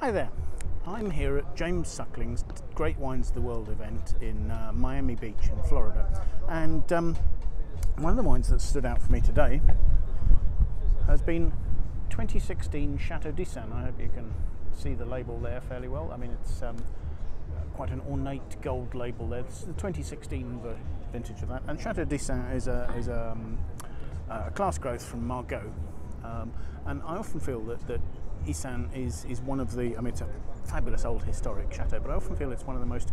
Hi there, I'm here at James Suckling's Great Wines of the World event in Miami Beach in Florida, and one of the wines that stood out for me today has been 2016 Chateau d'Issan. I hope you can see the label there fairly well. I mean, it's quite an ornate gold label there. It's the 2016 vintage of that, and Chateau d'Issan is a class growth from Margaux, and I often feel that Issan is one of the, I mean, it's a fabulous old historic chateau, but I often feel it's one of the most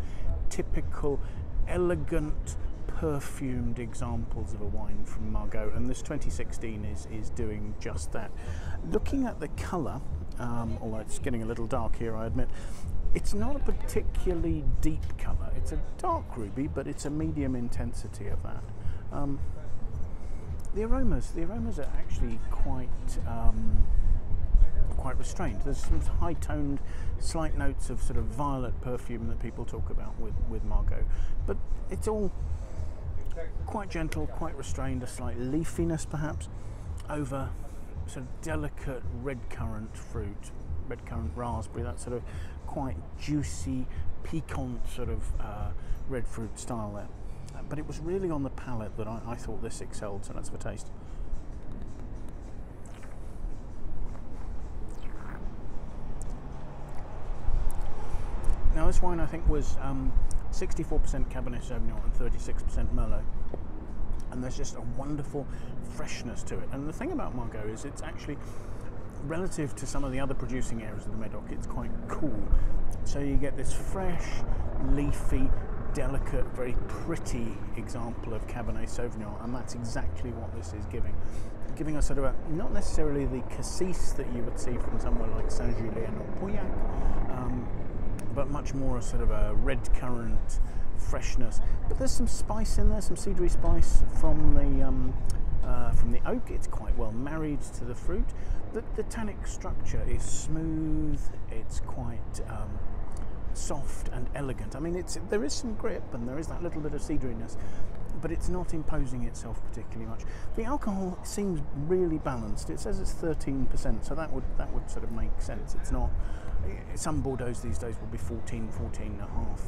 typical, elegant, perfumed examples of a wine from Margaux, and this 2016 is doing just that. Looking at the colour, although it's getting a little dark here, I admit, it's not a particularly deep colour. It's a dark ruby, but it's a medium intensity of that. The aromas are actually quite restrained. There's some high-toned, slight notes of sort of violet perfume that people talk about with Margaux, but it's all quite gentle, quite restrained, a slight leafiness perhaps, over sort of delicate red currant fruit, red currant raspberry, that sort of quite juicy, piquant sort of red fruit style there. But it was really on the palate that I thought this excelled, so let's have a taste. Now this wine I think was 64% Cabernet Sauvignon and 36% Merlot, and there's just a wonderful freshness to it. And the thing about Margaux is it's actually, relative to some of the other producing areas of the Médoc, it's quite cool. So you get this fresh, leafy, delicate, very pretty example of Cabernet Sauvignon, and that's exactly what this is giving us sort of a, not necessarily the cassis that you would see from somewhere like Saint-Julien or Pauillac, but much more a sort of a red currant freshness. But there's some spice in there, some cedary spice from the oak. It's quite well married to the fruit. The tannic structure is smooth. It's quite soft and elegant. I mean, there is some grip and there is that little bit of cedariness, but it's not imposing itself particularly much. The alcohol seems really balanced. It says it's 13%, so that would sort of make sense. It's not. Some Bordeaux's these days will be 14 and a half,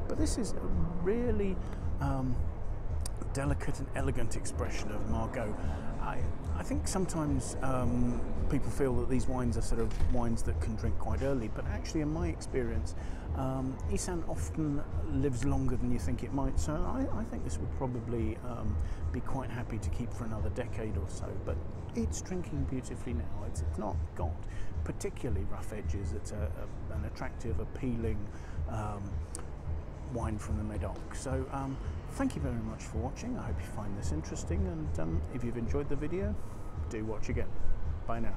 but this is a really delicate and elegant expression of Margaux. I think sometimes people feel that these wines are sort of wines that can drink quite early, but actually in my experience, Issan often lives longer than you think it might, so I think this would probably be quite happy to keep for another decade or so, but it's drinking beautifully now. It's not got particularly rough edges. It's an attractive, appealing wine from the Médoc. So thank you very much for watching. I hope you find this interesting, and if you've enjoyed the video, do watch again. Bye now.